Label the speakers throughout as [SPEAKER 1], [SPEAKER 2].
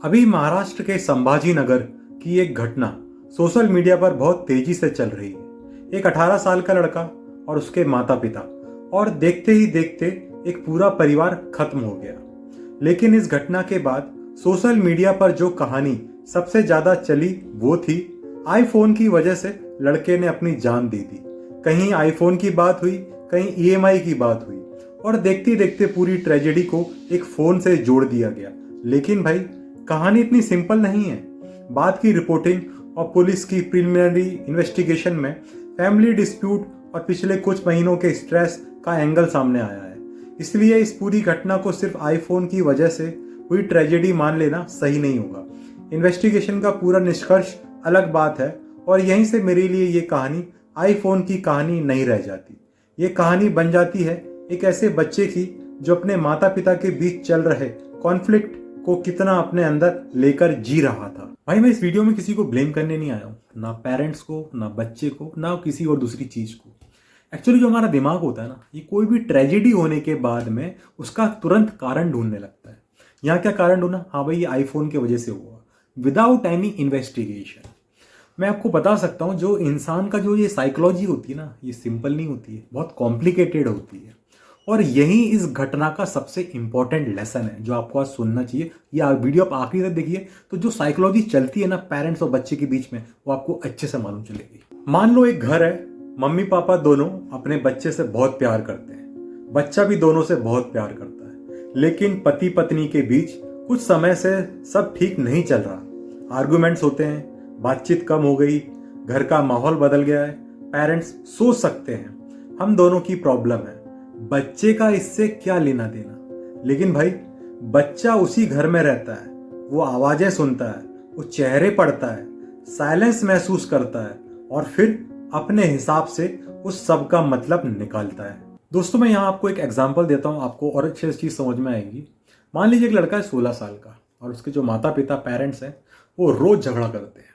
[SPEAKER 1] अभी महाराष्ट्र के संभाजी नगर की एक घटना सोशल मीडिया पर बहुत तेजी से चल रही है। एक 18 साल का लड़का और उसके माता पिता और देखते ही देखते एक पूरा परिवार खत्म हो गया। लेकिन इस घटना के बाद सोशल मीडिया पर जो कहानी सबसे ज्यादा चली वो थी आईफोन की वजह से लड़के ने अपनी जान दे दी। कहीं आईफोन की बात हुई, कहीं ईएमआई की बात हुई और देखते देखते पूरी ट्रेजेडी को एक फोन से जोड़ दिया गया। लेकिन भाई कहानी इतनी सिंपल नहीं है। बात की रिपोर्टिंग और पुलिस की प्रिलिमिनरी इन्वेस्टिगेशन में फैमिली डिस्प्यूट और पिछले कुछ महीनों के स्ट्रेस का एंगल सामने आया है। इसलिए इस पूरी घटना को सिर्फ आईफोन की वजह से हुई ट्रेजेडी मान लेना सही नहीं होगा। इन्वेस्टिगेशन का पूरा निष्कर्ष अलग बात है और यहीं से मेरे लिए ये कहानी आईफोन की कहानी नहीं रह जाती। ये कहानी बन जाती है एक ऐसे बच्चे की जो अपने माता पिता के बीच चल रहे कॉन्फ्लिक्ट को कितना अपने अंदर लेकर जी रहा था। भाई मैं इस वीडियो में किसी को ब्लेम करने नहीं आया हूँ, ना पेरेंट्स को, ना बच्चे को, ना किसी और दूसरी चीज को। एक्चुअली जो हमारा दिमाग होता है ना, ये कोई भी ट्रेजेडी होने के बाद में उसका तुरंत कारण ढूंढने लगता है। यहाँ क्या कारण ढूंढना? हाँ भाई ये आईफोन की वजह से हुआ, विदाउट एनी इन्वेस्टिगेशन। मैं आपको बता सकता हूँ जो इंसान का जो ये साइकोलॉजी होती है ना, ये सिंपल नहीं होती है, बहुत कॉम्प्लिकेटेड होती है। और यही इस घटना का सबसे इंपॉर्टेंट लेसन है जो आपको आज सुनना चाहिए। ये वीडियो आप आखिरी तक देखिए तो जो साइकोलॉजी चलती है ना पेरेंट्स और बच्चे के बीच में, वो आपको अच्छे से मालूम चलेगी। मान लो एक घर है, मम्मी पापा दोनों अपने बच्चे से बहुत प्यार करते हैं, बच्चा भी दोनों से बहुत प्यार करता है। लेकिन पति पत्नी के बीच कुछ समय से सब ठीक नहीं चल रहा। आर्गुमेंट्स होते हैं, बातचीत कम हो गई, घर का माहौल बदल गया है। पेरेंट्स सोच सकते हैं हम दोनों की प्रॉब्लम है, बच्चे का इससे क्या लेना देना। लेकिन भाई बच्चा उसी घर में रहता है, वो आवाजें सुनता है, वो चेहरे पढ़ता है, साइलेंस महसूस करता है और फिर अपने हिसाब से उस सब का मतलब निकालता है। दोस्तों मैं यहाँ आपको एक एग्जांपल देता हूँ, आपको और अच्छी चीज समझ में आएगी। मान लीजिए एक लड़का है 16 साल का और उसके जो माता पिता पेरेंट्स हैं वो रोज झगड़ा करते हैं।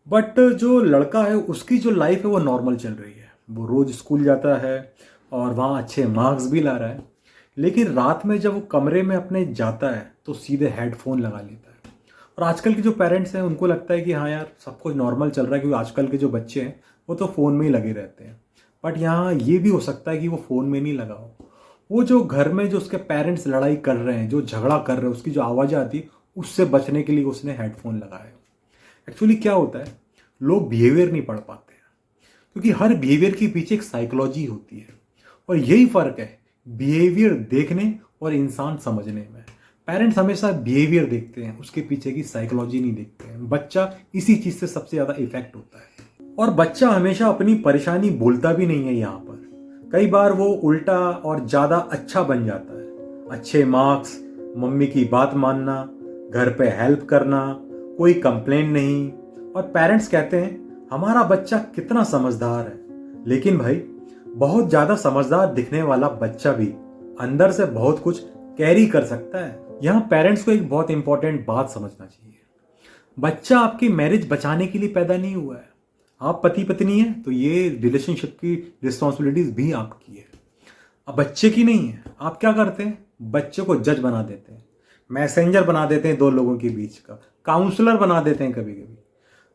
[SPEAKER 1] बट जो लड़का है उसकी जो लाइफ है वो नॉर्मल चल रही है, वो रोज स्कूल जाता है और वहाँ अच्छे मार्क्स भी ला रहा है। लेकिन रात में जब वो कमरे में अपने जाता है तो सीधे हेडफोन लगा लेता है। और आजकल के जो पेरेंट्स हैं उनको लगता है कि हाँ यार सब कुछ नॉर्मल चल रहा है क्योंकि आजकल के जो बच्चे हैं वो तो फ़ोन में ही लगे रहते हैं। बट यहाँ ये भी हो सकता है कि वो फ़ोन में नहीं लगा हो, वो जो घर में जो उसके पेरेंट्स लड़ाई कर रहे हैं, जो झगड़ा कर रहे हैं, उसकी जो आवाज़ें आती है उससे बचने के लिए उसने हेडफोन लगाया है। एक्चुअली क्या होता है, लोग बिहेवियर नहीं पढ़ पाते हैं क्योंकि हर बिहेवियर के पीछे एक साइकोलॉजी होती है और यही फर्क है बिहेवियर देखने और इंसान समझने में। पेरेंट्स हमेशा बिहेवियर देखते हैं, उसके पीछे की साइकोलॉजी नहीं देखते हैं। बच्चा इसी चीज से सबसे ज्यादा इफेक्ट होता है और बच्चा हमेशा अपनी परेशानी बोलता भी नहीं है। यहाँ पर कई बार वो उल्टा और ज्यादा अच्छा बन जाता है। अच्छे मार्क्स, मम्मी की बात मानना, घर पे हेल्प करना, कोई कंप्लेन नहीं। और पेरेंट्स कहते हैं हमारा बच्चा कितना समझदार है। लेकिन भाई बहुत ज्यादा समझदार दिखने वाला बच्चा भी अंदर से बहुत कुछ कैरी कर सकता है। यहाँ पेरेंट्स को एक बहुत इंपॉर्टेंट बात समझना चाहिए, बच्चा आपकी मैरिज बचाने के लिए पैदा नहीं हुआ है। आप पति पत्नी हैं तो ये रिलेशनशिप की रिस्पॉन्सिबिलिटीज भी आपकी है, अब बच्चे की नहीं है। आप क्या करते हैं, बच्चे को जज बना देते हैं, मैसेंजर बना देते हैं दो लोगों के बीच का, काउंसलर बना देते हैं। कभी कभी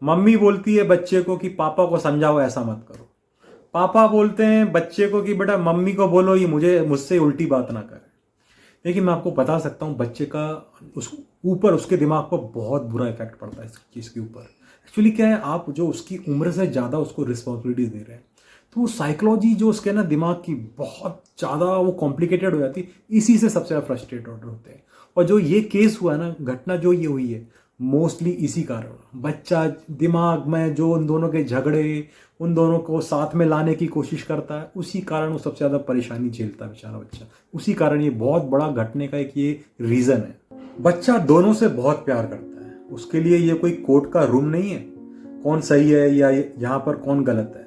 [SPEAKER 1] मम्मी बोलती है बच्चे को कि पापा को समझाओ ऐसा मत करो, पापा बोलते हैं बच्चे को कि बेटा मम्मी को बोलो ये मुझसे उल्टी बात ना करे। लेकिन मैं आपको बता सकता हूँ बच्चे का उस ऊपर, उसके दिमाग पर बहुत बुरा इफेक्ट पड़ता है इस चीज़ के ऊपर। एक्चुअली क्या है, आप जो उसकी उम्र से ज़्यादा उसको रिस्पॉन्सिबिलिटीज दे रहे हैं तो वो साइकोलॉजी जो उसके ना दिमाग की बहुत ज़्यादा वो कॉम्प्लिकेटेड हो जाती है। इसी से सबसे ज़्यादा फ्रस्ट्रेटेड होते हैं। और जो ये केस हुआ ना, घटना जो ये हुई है, मोस्टली इसी कारण बच्चा दिमाग में जो उन दोनों के झगड़े, उन दोनों को साथ में लाने की कोशिश करता है, उसी कारण वो सबसे ज़्यादा परेशानी झेलता है बेचारा बच्चा। उसी कारण ये बहुत बड़ा घटने का एक ये रीज़न है। बच्चा दोनों से बहुत प्यार करता है, उसके लिए ये कोई कोर्ट का रूम नहीं है कौन सही है या यहाँ पर कौन गलत है।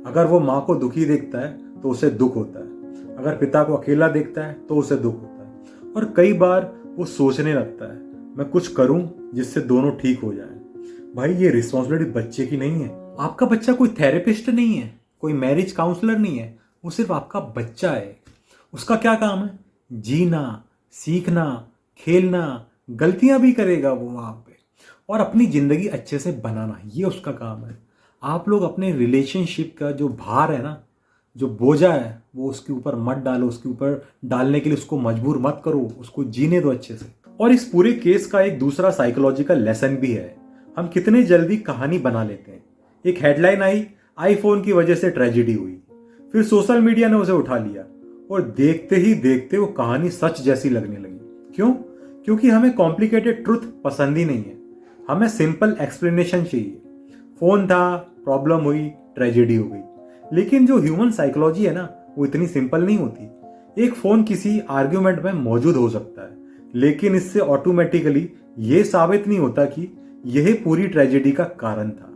[SPEAKER 1] अगर वो माँ को दुखी देखता है तो उसे दुख होता है, अगर पिता को अकेला देखता है तो उसे दुख होता है। और कई बार वो सोचने लगता है मैं कुछ करूं जिससे दोनों ठीक हो जाएं। भाई ये रिस्पॉन्सिबिलिटी बच्चे की नहीं है। आपका बच्चा कोई थेरेपिस्ट नहीं है, कोई मैरिज काउंसलर नहीं है, वो सिर्फ आपका बच्चा है। उसका क्या काम है, जीना, सीखना, खेलना, गलतियां भी करेगा वो वहां पे, और अपनी जिंदगी अच्छे से बनाना ये उसका काम है। आप लोग अपने रिलेशनशिप का जो भार है ना, जो बोझा है, वो उसके ऊपर मत डालो, उसके ऊपर डालने के लिए उसको मजबूर मत करो, उसको जीने दो अच्छे से। और इस पूरे केस का एक दूसरा साइकोलॉजिकल लेसन भी है। हम कितने जल्दी कहानी बना लेते हैं। एक हेडलाइन आई, आईफोन की वजह से ट्रेजेडी हुई, फिर सोशल मीडिया ने उसे उठा लिया और देखते ही देखते वो कहानी सच जैसी लगने लगी। क्यों? क्योंकि हमें कॉम्प्लिकेटेड ट्रुथ पसंद ही नहीं है, हमें सिंपल एक्सप्लेनेशन चाहिए। फोन था, प्रॉब्लम हुई, ट्रेजेडी हो गई। लेकिन जो ह्यूमन साइकोलॉजी है ना, वो इतनी सिंपल नहीं होती। एक फोन किसी आर्ग्यूमेंट में मौजूद हो सकता है, लेकिन इससे ऑटोमेटिकली ये साबित नहीं होता कि यही पूरी ट्रेजेडी का कारण था।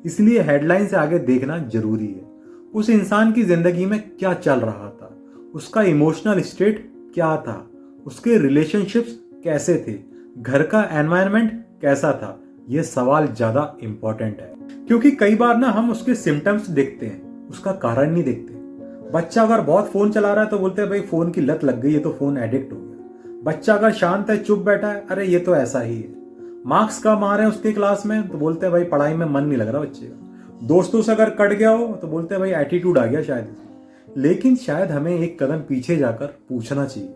[SPEAKER 1] इसलिए हेडलाइन से आगे देखना जरूरी है। उस इंसान की जिंदगी में क्या चल रहा था, उसका इमोशनल स्टेट क्या था, उसके रिलेशनशिप्स कैसे थे, घर का एनवायरनमेंट कैसा था। ये सवाल ज्यादा इंपॉर्टेंट है, क्योंकि कई बार ना हम उसके सिम्टम्स देखते हैं, उसका कारण नहीं देखते। बच्चा अगर बहुत फोन चला रहा है तो बोलते हैं भाई फोन की लत लग गई है, तो फोन एडिक्ट हो गया। बच्चा अगर शांत है, चुप बैठा है, अरे ये तो ऐसा ही है। मार्क्स कम आ रहे हैं उसके क्लास में तो बोलते हैं भाई पढ़ाई में मन नहीं लग रहा बच्चे का। दोस्तों से अगर कट गया हो तो बोलते हैं भाई एटीट्यूड आ गया शायद। लेकिन शायद हमें एक कदम पीछे जाकर पूछना चाहिए,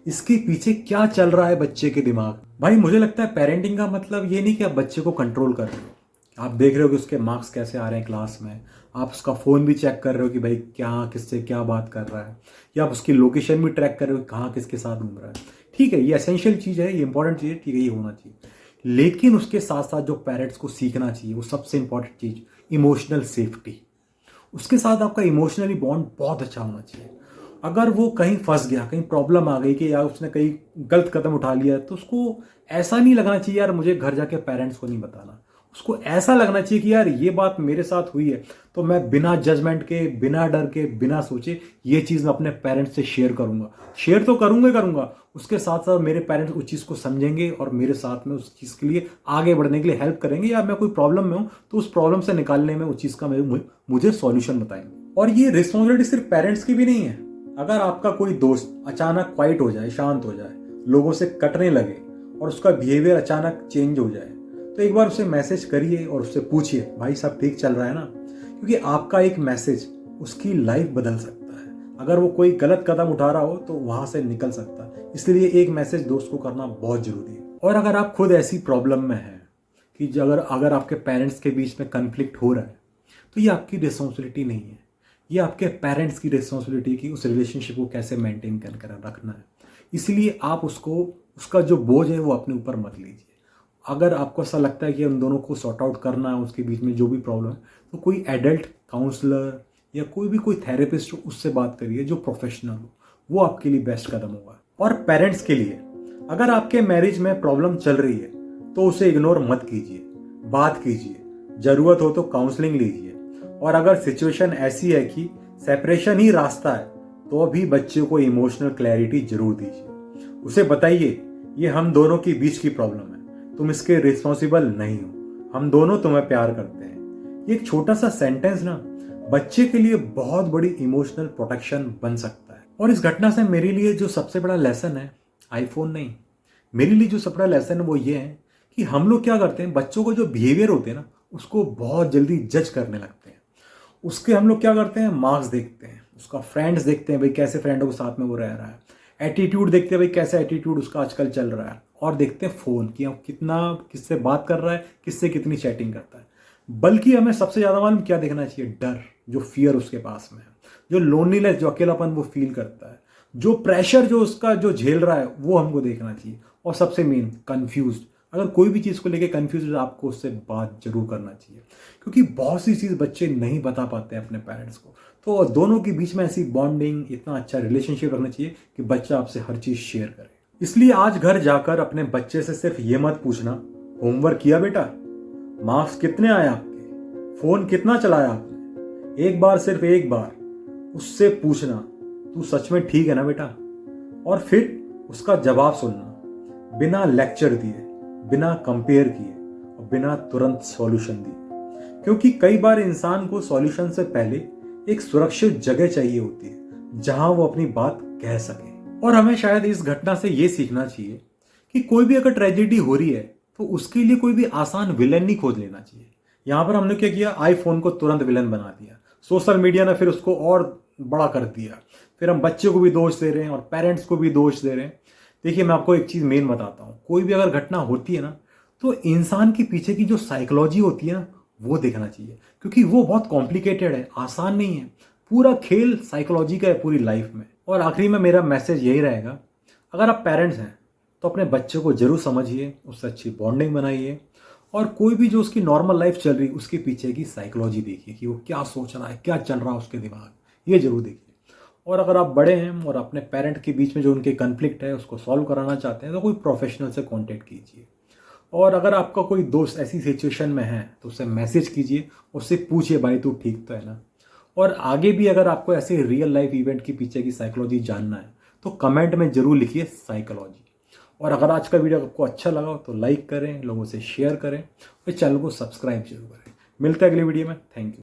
[SPEAKER 1] इसके पीछे क्या चल रहा है बच्चे के दिमाग में। भाई मुझे लगता है पेरेंटिंग का मतलब ये नहीं कि आप बच्चे को कंट्रोल कर रहे हो। आप देख रहे हो कि उसके मार्क्स कैसे आ रहे हैं क्लास में, आप उसका फोन भी चेक कर रहे हो कि भाई क्या किससे क्या बात कर रहा है, या आप उसकी लोकेशन भी ट्रैक कर रहे हो कहाँ किसके साथ घूम रहा है। ठीक है, ये एसेंशियल चीज़ है, ये इंपॉर्टेंट चीज़ है, ठीक है, ये होना चाहिए। लेकिन उसके साथ साथ जो पेरेंट्स को सीखना चाहिए वो सबसे इंपॉर्टेंट चीज़, इमोशनल सेफ्टी। उसके साथ आपका इमोशनली बॉन्ड बहुत अच्छा होना चाहिए। अगर वो कहीं फंस गया, कहीं प्रॉब्लम आ गई कि यार उसने कहीं गलत कदम उठा लिया, तो उसको ऐसा नहीं लगना चाहिए यार मुझे घर जाके पेरेंट्स को नहीं बताना। उसको ऐसा लगना चाहिए कि यार ये बात मेरे साथ हुई है, तो मैं बिना जजमेंट के, बिना डर के, बिना सोचे ये चीज़ मैं अपने पेरेंट्स से शेयर करूंगा। शेयर तो करूंगा ही करूंगा, उसके साथ साथ मेरे पेरेंट्स उस चीज़ को समझेंगे और मेरे साथ में उस चीज़ के लिए आगे बढ़ने के लिए हेल्प करेंगे, या मैं कोई प्रॉब्लम में हूँ तो उस प्रॉब्लम से निकालने में उस चीज़ का मुझे सॉल्यूशन बताएंगे। और ये रिस्पॉन्सिबिलिटी सिर्फ पेरेंट्स की भी नहीं है। अगर आपका कोई दोस्त अचानक क्वाइट हो जाए, शांत हो जाए, लोगों से कटने लगे और उसका बिहेवियर अचानक चेंज हो जाए, तो एक बार उसे मैसेज करिए और उससे पूछिए भाई सब ठीक चल रहा है ना। क्योंकि आपका एक मैसेज उसकी लाइफ बदल सकता है। अगर वो कोई गलत कदम उठा रहा हो तो वहां से निकल सकता है। इसलिए एक मैसेज दोस्त को करना बहुत जरूरी है। और अगर आप खुद ऐसी प्रॉब्लम में हैं कि अगर आपके पेरेंट्स के बीच में कन्फ्लिक्ट हो रहा है, तो ये आपकी रिस्पॉन्सिबिलिटी नहीं है, ये आपके पेरेंट्स की रिस्पॉन्सिबिलिटी कि उस रिलेशनशिप को कैसे मेंटेन कर रखना है। इसलिए आप उसका जो बोझ है वो अपने ऊपर मत लीजिए। अगर आपको ऐसा लगता है कि उन दोनों को सॉर्ट आउट करना है, उसके बीच में जो भी प्रॉब्लम है, तो कोई एडल्ट काउंसलर या कोई थेरेपिस्ट हो उससे बात करिए जो प्रोफेशनल हो। वो आपके लिए बेस्ट कदम होगा। और पेरेंट्स के लिए, अगर आपके मैरिज में प्रॉब्लम चल रही है तो उसे इग्नोर मत कीजिए, बात कीजिए, जरूरत हो तो काउंसलिंग लीजिए। और अगर सिचुएशन ऐसी है कि सेपरेशन ही रास्ता है, तो अभी बच्चे को इमोशनल क्लैरिटी जरूर दीजिए। उसे बताइए ये हम दोनों के बीच की प्रॉब्लम है, तुम इसके रिस्पॉन्सिबल नहीं हो, हम दोनों तुम्हें प्यार करते हैं। ये एक छोटा सा सेंटेंस ना बच्चे के लिए बहुत बड़ी इमोशनल प्रोटेक्शन बन सकता है। और इस घटना से मेरे लिए जो सबसे बड़ा लेसन है, आईफोन नहीं, मेरे लिए जो सबसे बड़ा लेसन है वो ये है कि हम लोग क्या करते हैं, बच्चों को जो बिहेवियर होते हैं ना उसको बहुत जल्दी जज करने लगते हैं। उसके हम लोग क्या करते हैं, मार्क्स देखते हैं, उसका फ्रेंड्स देखते हैं भाई कैसे फ्रेंडों के साथ में वो रह रहा है, एटीट्यूड देखते हैं भाई कैसा एटीट्यूड उसका आजकल चल रहा है, और देखते हैं फ़ोन कि हम कितना किससे बात कर रहा है, किससे कितनी चैटिंग करता है। बल्कि हमें सबसे ज़्यादा मालूम क्या देखना चाहिए, डर, जो फियर उसके पास में है, जो लोनलीनेस, जो अकेलापन वो फील करता है, जो प्रेशर जो उसका जो झेल रहा है वो हमको देखना चाहिए। और सबसे मेन कंफ्यूज, अगर कोई भी चीज़ को लेके कंफ्यूज है आपको उससे बात जरूर करना चाहिए। क्योंकि बहुत सी चीज़ बच्चे नहीं बता पाते हैं अपने पेरेंट्स को, तो दोनों के बीच में ऐसी बॉन्डिंग, इतना अच्छा रिलेशनशिप रखना चाहिए कि बच्चा आपसे हर चीज़ शेयर करे। इसलिए आज घर जाकर अपने बच्चे से सिर्फ ये मत पूछना होमवर्क किया बेटा, मार्क्स कितने आए आपके, फोन कितना चलाया आपने। एक बार, सिर्फ एक बार उससे पूछना तू सच में ठीक है ना बेटा, और फिर उसका जवाब सुनना, बिना लेक्चर दिए, बिना कंपेयर किए और बिना तुरंत सॉल्यूशन दिए। क्योंकि कई बार इंसान को सॉल्यूशन से पहले एक सुरक्षित जगह चाहिए होती है जहां वो अपनी बात कह सके। और हमें शायद इस घटना से ये सीखना चाहिए कि कोई भी अगर ट्रेजेडी हो रही है तो उसके लिए कोई भी आसान विलन नहीं खोज लेना चाहिए। यहाँ पर हमने क्या किया, आईफोन को तुरंत विलन बना दिया, सोशल मीडिया ने फिर उसको और बड़ा कर दिया, फिर हम बच्चे को भी दोष दे रहे हैं और पेरेंट्स को भी दोष दे रहे हैं। देखिए मैं आपको एक चीज़ मेन बताता हूँ, कोई भी अगर घटना होती है ना तो इंसान के पीछे की जो साइकोलॉजी होती है ना वो देखना चाहिए, क्योंकि वो बहुत कॉम्प्लिकेटेड है, आसान नहीं है। पूरा खेल साइकोलॉजी का है पूरी लाइफ में। और आखिरी में मेरा मैसेज यही रहेगा, अगर आप पेरेंट्स हैं तो अपने बच्चे को जरूर समझिए, उससे अच्छी बॉन्डिंग बनाइए, और कोई भी जो उसकी नॉर्मल लाइफ चल रही उसके पीछे की साइकोलॉजी देखिए कि वो क्या सोच रहा है, क्या चल रहा है उसके दिमाग, ये जरूर देखिए। और अगर आप बड़े हैं और अपने पेरेंट के बीच में जो उनके कन्फ्लिक्ट है उसको सॉल्व कराना चाहते हैं तो कोई प्रोफेशनल से कांटेक्ट कीजिए। और अगर आपका कोई दोस्त ऐसी सिचुएशन में है तो उसे मैसेज कीजिए, उससे पूछिए भाई तू ठीक तो है ना। और आगे भी अगर आपको ऐसे रियल लाइफ इवेंट के पीछे की साइकोलॉजी जानना है तो कमेंट में जरूर लिखिए साइकोलॉजी। और अगर आज का वीडियो आपको अच्छा लगा हो तो लाइक करें, लोगों से शेयर करें और चैनल को सब्सक्राइब जरूर करें। मिलते हैं अगली वीडियो में। Thank you.